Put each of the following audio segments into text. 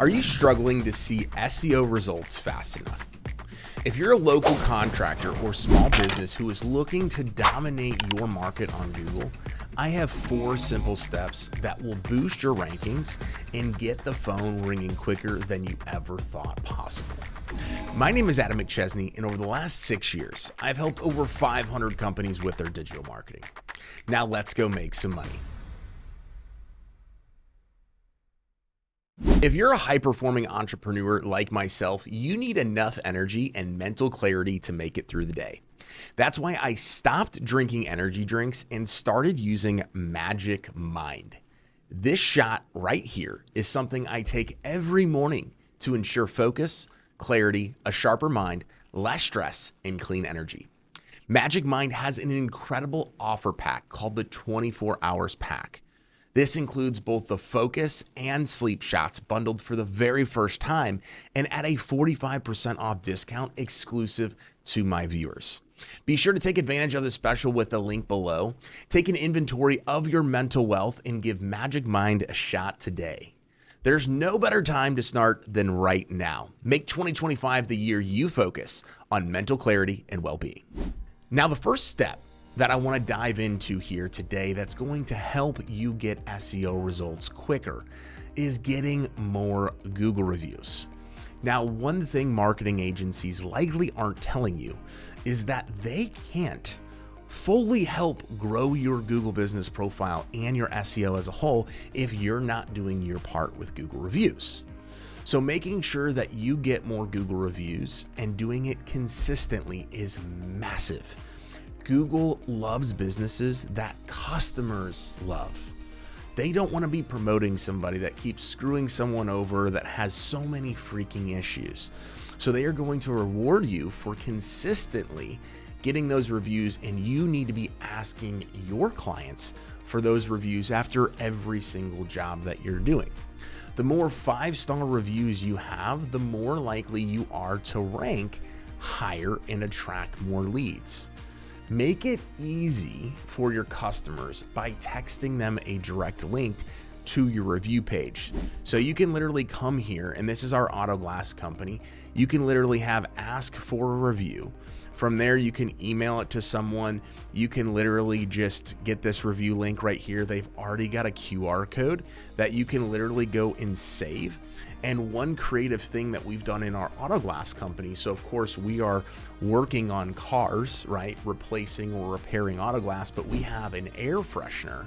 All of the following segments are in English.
Are you struggling to see SEO results fast enough? If you're a local contractor or small business who is looking to dominate your market on Google, I have 4 simple steps that will boost your rankings and get the phone ringing quicker than you ever thought possible. My name is Adam McChesney, and over the last 6 years, I've helped over 500 companies with their digital marketing. Now let's go make some money. If you're a high-performing entrepreneur like myself, you need enough energy and mental clarity to make it through the day. That's why I stopped drinking energy drinks and started using Magic Mind. This shot right here is something I take every morning to ensure focus, clarity, a sharper mind, less stress, and clean energy. Magic Mind has an incredible offer pack called the 24 Hours Pack. This includes both the focus and sleep shots bundled for the very first time and at a 45% off discount exclusive to my viewers. Be sure to take advantage of this special with the link below. Take an inventory of your mental wealth and give Magic Mind a shot today. There's no better time to start than right now. Make 2025 the year you focus on mental clarity and well-being. Now, the first step that I want to dive into here today that's going to help you get SEO results quicker is getting more Google reviews. Now, one thing marketing agencies likely aren't telling you is that they can't fully help grow your Google business profile and your SEO as a whole if you're not doing your part with Google reviews. So making sure that you get more Google reviews and doing it consistently is massive. Google loves businesses that customers love. They don't want to be promoting somebody that keeps screwing someone over that has so many freaking issues. So they are going to reward you for consistently getting those reviews, and you need to be asking your clients for those reviews after every single job that you're doing. The more 5-star reviews you have, the more likely you are to rank higher and attract more leads. Make it easy for your customers by texting them a direct link to your review page. So you can literally come here, and this is our auto glass company. You can literally have ask for a review. From there, you can email it to someone. You can literally just get this review link right here. They've already got a QR code that you can literally go and save. And one creative thing that we've done in our auto glass company, so of course we are working on cars, right? Replacing or repairing auto glass, but we have an air freshener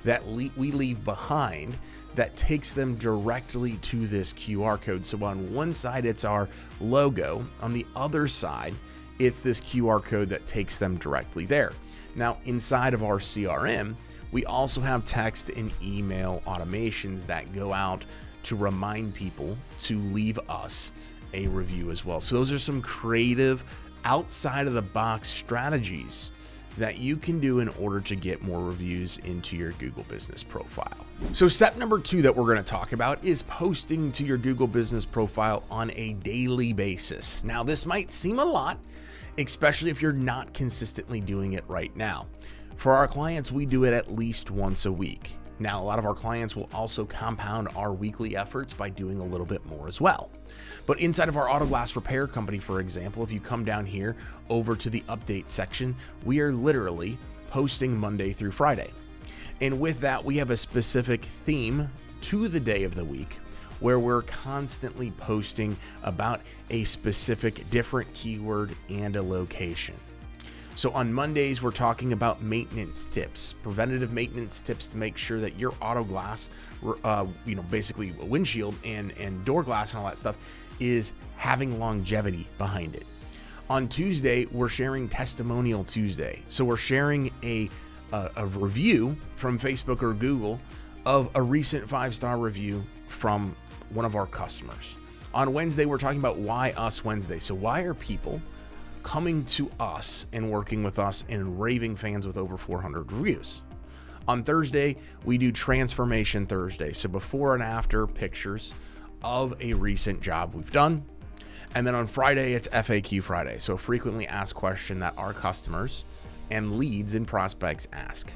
that we leave behind that takes them directly to this QR code. So on one side, it's our logo. On the other side, it's this QR code that takes them directly there. Now, inside of our CRM, we also have text and email automations that go out to remind people to leave us a review as well. So those are some creative, outside of the box strategies that you can do in order to get more reviews into your Google business profile. So step number 2 that we're going to talk about is posting to your Google business profile on a daily basis. Now, this might seem a lot, especially if you're not consistently doing it right now. For our clients, we do it at least once a week. Now, a lot of our clients will also compound our weekly efforts by doing a little bit more as well. But inside of our auto glass repair company, for example, if you come down here over to the update section, we are literally posting Monday through Friday. And with that, we have a specific theme to the day of the week where we're constantly posting about a specific different keyword and a location. So on Mondays, we're talking about maintenance tips, preventative maintenance tips to make sure that your auto glass, basically windshield and door glass and all that stuff is having longevity behind it. On Tuesday, we're sharing Testimonial Tuesday. So we're sharing a review from Facebook or Google of a recent 5-star review from one of our customers. On Wednesday, we're talking about Why Us Wednesday. So why are people coming to us and working with us and raving fans with over 400 reviews? On Thursday, we do Transformation Thursday. So before and after pictures of a recent job we've done. And then on Friday, it's FAQ Friday. So a frequently asked question that our customers and leads and prospects ask.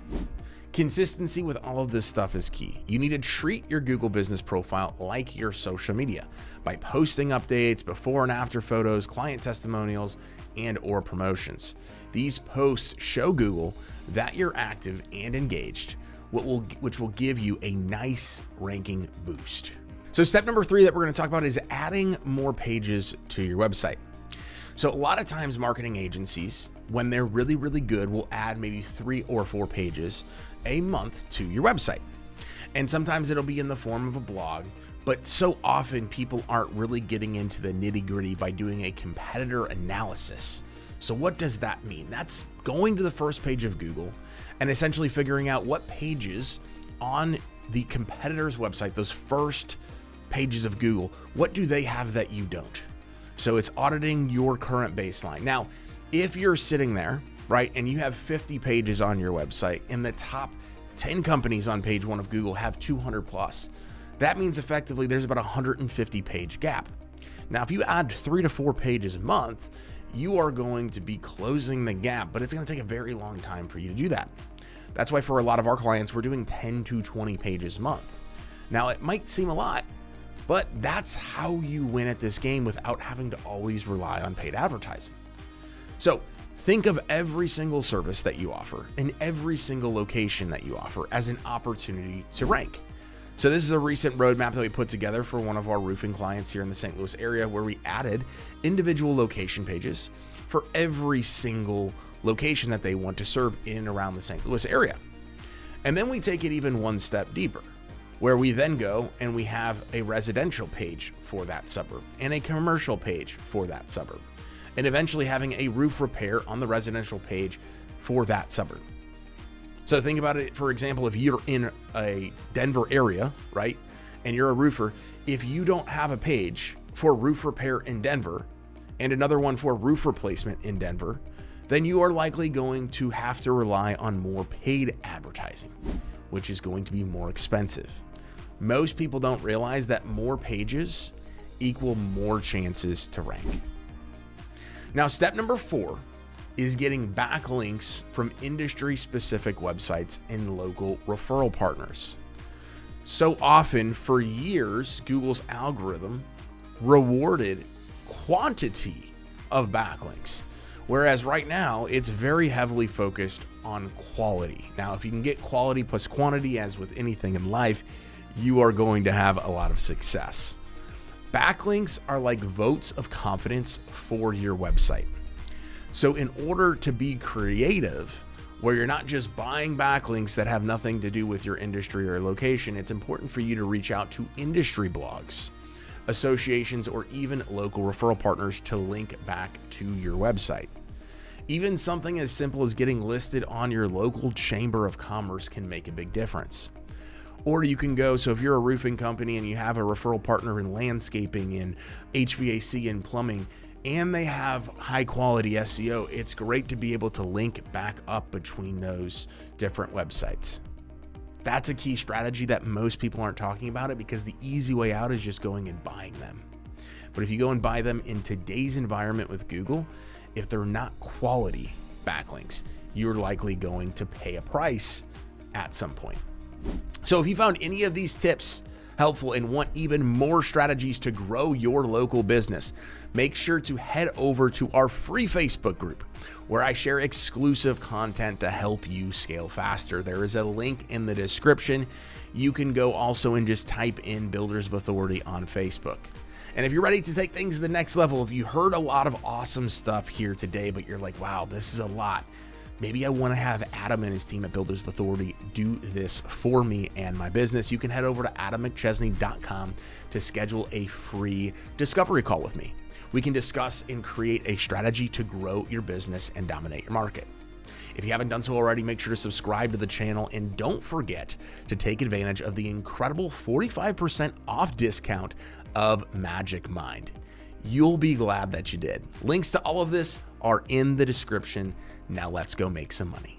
Consistency with all of this stuff is key. You need to treat your Google business profile like your social media by posting updates, before and after photos, client testimonials, and or promotions. These posts show Google that you're active and engaged, which will give you a nice ranking boost. So step number 3 that we're going to talk about is adding more pages to your website. So a lot of times marketing agencies, when they're really, really good, will add maybe 3 or 4 pages a month to your website. And sometimes it'll be in the form of a blog, but so often people aren't really getting into the nitty-gritty by doing a competitor analysis. So what does that mean? That's going to the first page of Google and essentially figuring out what pages on the competitor's website, those first pages of Google, what do they have that you don't? So it's auditing your current baseline. Now, if you're sitting there, right, and you have 50 pages on your website and the top 10 companies on page 1 of Google have 200 plus, that means effectively there's about a 150 page gap. Now, if you add 3 to 4 pages a month, you are going to be closing the gap, but it's going to take a very long time for you to do that. That's why for a lot of our clients, we're doing 10 to 20 pages a month. Now, it might seem a lot, but that's how you win at this game without having to always rely on paid advertising. So think of every single service that you offer and every single location that you offer as an opportunity to rank. So this is a recent roadmap that we put together for one of our roofing clients here in the St. Louis area, where we added individual location pages for every single location that they want to serve in and around the St. Louis area. And then we take it even one step deeper, where we then go and we have a residential page for that suburb and a commercial page for that suburb, and eventually having a roof repair on the residential page for that suburb. So think about it, for example, if you're in a Denver area, right, and you're a roofer, if you don't have a page for roof repair in Denver and another one for roof replacement in Denver, then you are likely going to have to rely on more paid advertising, which is going to be more expensive. Most people don't realize that more pages equal more chances to rank. Now, step number 4 is getting backlinks from industry-specific websites and local referral partners. So often, for years, Google's algorithm rewarded quantity of backlinks, whereas right now, it's very heavily focused on quality. Now, if you can get quality plus quantity, as with anything in life, you are going to have a lot of success. Backlinks are like votes of confidence for your website. So in order to be creative, where you're not just buying backlinks that have nothing to do with your industry or location, it's important for you to reach out to industry blogs, associations, or even local referral partners to link back to your website. Even something as simple as getting listed on your local chamber of commerce can make a big difference. Or you can go, so if you're a roofing company and you have a referral partner in landscaping and HVAC and plumbing, and they have high quality SEO, it's great to be able to link back up between those different websites. That's a key strategy that most people aren't talking about it, because the easy way out is just going and buying them. But if you go and buy them in today's environment with Google, if they're not quality backlinks, you're likely going to pay a price at some point. So if you found any of these tips helpful and want even more strategies to grow your local business, make sure to head over to our free Facebook group, where I share exclusive content to help you scale faster. There is a link in the description. You can go also and just type in Builders of Authority on Facebook. And if you're ready to take things to the next level, if you heard a lot of awesome stuff here today, but you're like, wow, this is a lot, maybe I want to have Adam and his team at Builders of Authority do this for me and my business, you can head over to AdamMcChesney.com to schedule a free discovery call with me. We can discuss and create a strategy to grow your business and dominate your market. If you haven't done so already, make sure to subscribe to the channel, and don't forget to take advantage of the incredible 45% off discount of Magic Mind. You'll be glad that you did. Links to all of this are in the description. Now let's go make some money.